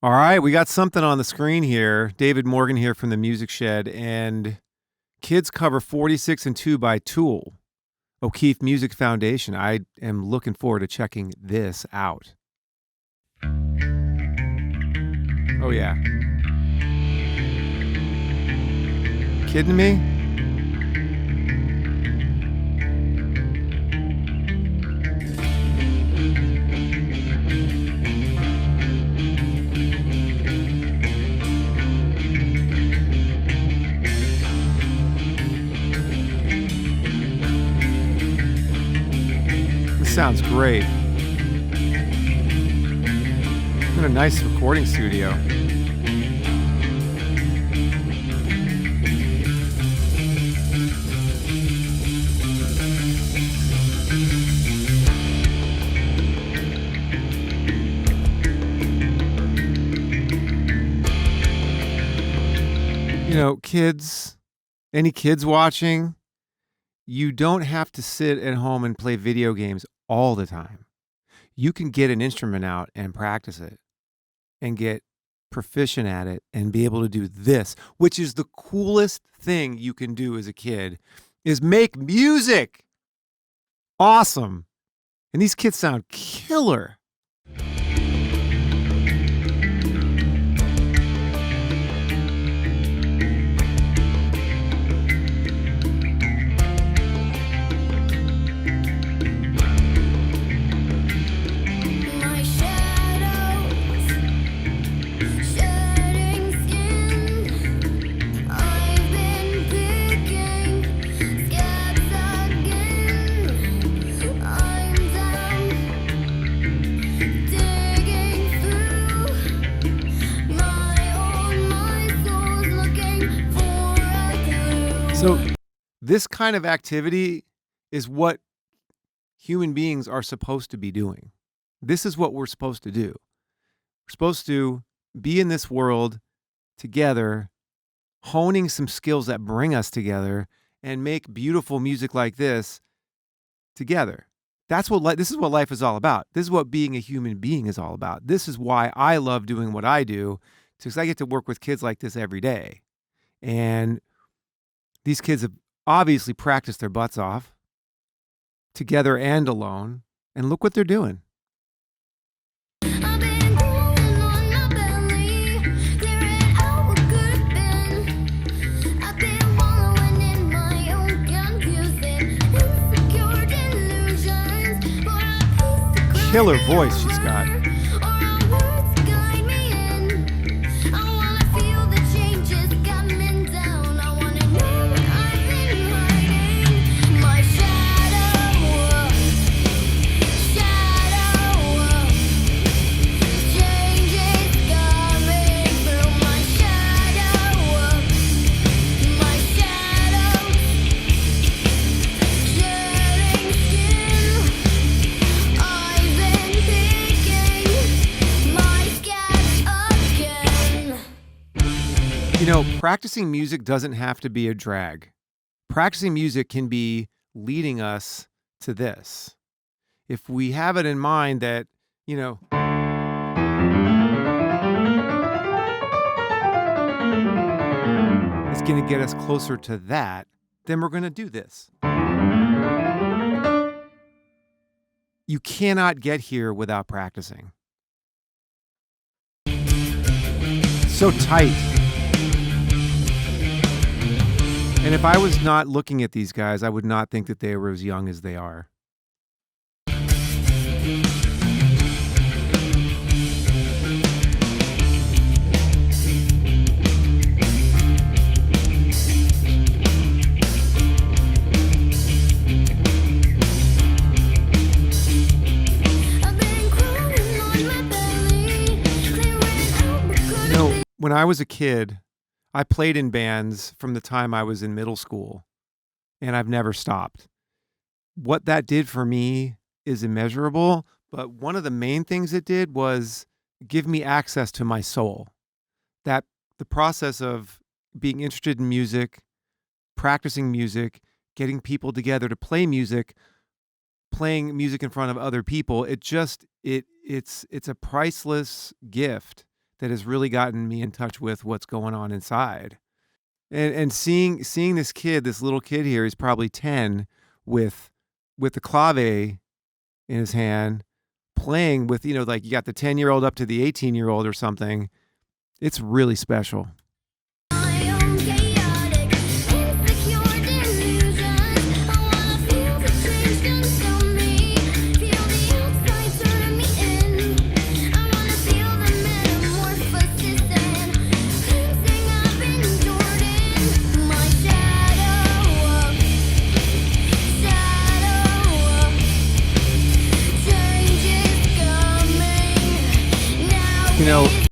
All right, we got something on the screen here. David Morgan here from the Music Shed, and Kids Cover 46 and 2 by Tool, O'Keefe Music Foundation. I am looking forward to checking this out. Oh, yeah. Kidding me? Sounds great. What a nice recording studio. You know, kids, any kids watching, you don't have to sit at home and play video games all the time. You can get an instrument out and practice it and get proficient at it and be able to do this, which is the coolest thing you can do as a kid, is make music. Awesome. And these kids sound killer. So this kind of activity is what human beings are supposed to be doing. This is what we're supposed to do. We're supposed to be in this world together, honing some skills that bring us together and make beautiful music like this together. This is what life is all about. This is what being a human being is all about. This is why I love doing what I do, because I get to work with kids like this every day. And these kids have obviously practiced their butts off, together and alone, and look what they're doing. Killer voice she's got. You know, practicing music doesn't have to be a drag. Practicing music can be leading us to this. If we have it in mind that, you know, it's going to get us closer to that, then we're going to do this. You cannot get here without practicing. So tight. And if I was not looking at these guys, I would not think that they were as young as they are. You know, when I was a kid, I played in bands from the time I was in middle school, and I've never stopped. What that did for me is immeasurable, but one of the main things it did was give me access to my soul. That the process of being interested in music, practicing music, getting people together to play music, playing music in front of other people, it's a priceless gift that has really gotten me in touch with what's going on inside. And seeing this kid, this little kid here, he's probably 10 with the clave in his hand, playing with, like you got the 10-year-old up to the 18-year-old or something. It's really special.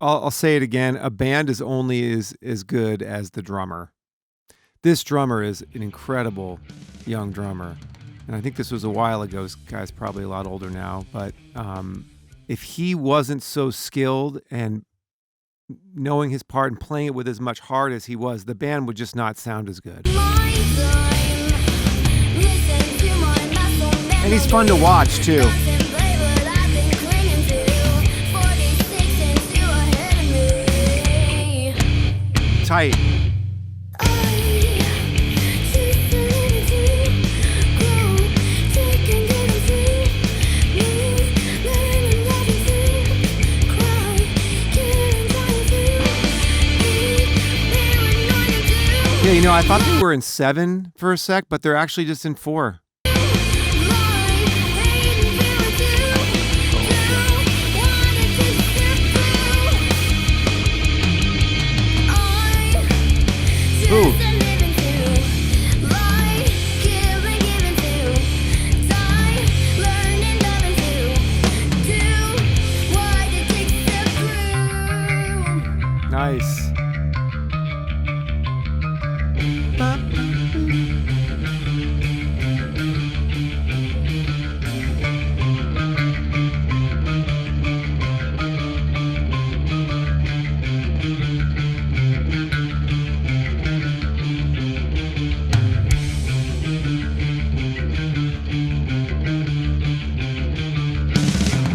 I'll say it again. A band is only as good as the drummer. This drummer is an incredible young drummer. And I think this was a while ago. This guy's probably a lot older now. But if he wasn't so skilled and knowing his part and playing it with as much heart as he was, the band would just not sound as good. And he's fun to watch, too. Tight. Yeah, I thought they were in 7 for a sec, but they're actually just in 4. Ooh. Nice.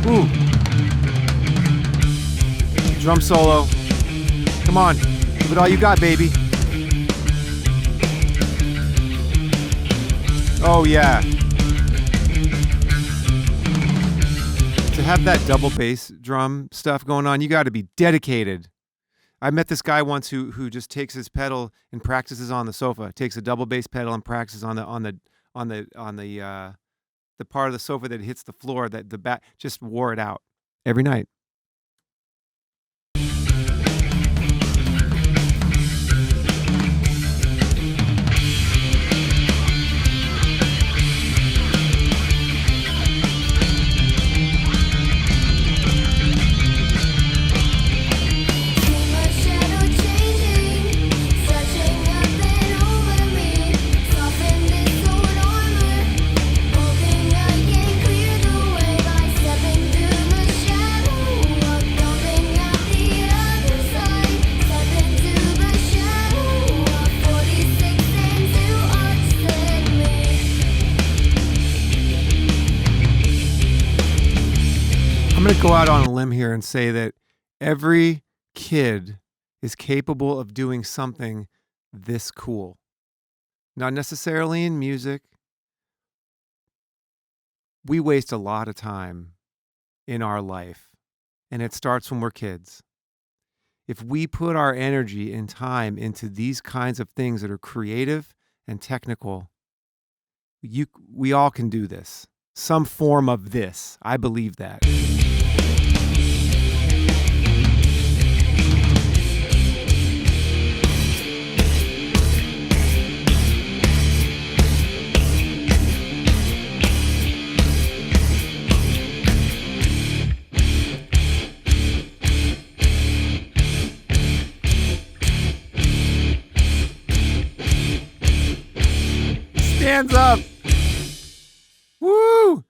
Ooh. Drum solo. Come on. Give it all you got, baby. Oh, yeah. To have that double bass drum stuff going on, you got to be dedicated. I met this guy once who just takes his pedal and practices on the sofa. Takes a double bass pedal and practices on the part of the sofa that hits the floor, that the back, just wore it out every night. I'm going to go out on a limb here and say that every kid is capable of doing something this cool. Not necessarily in music. We waste a lot of time in our life, and it starts when we're kids. If we put our energy and time into these kinds of things that are creative and technical, we all can do this. Some form of this. I believe that. Stands up. Woo!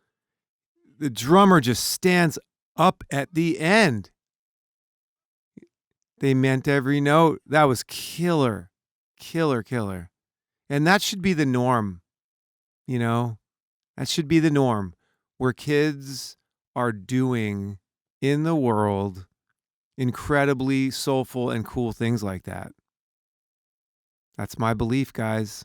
The drummer just stands up at the end. They meant every note. That was killer. Killer. And that should be the norm. That should be the norm, where kids are doing in the world incredibly soulful and cool things like that. That's my belief, guys.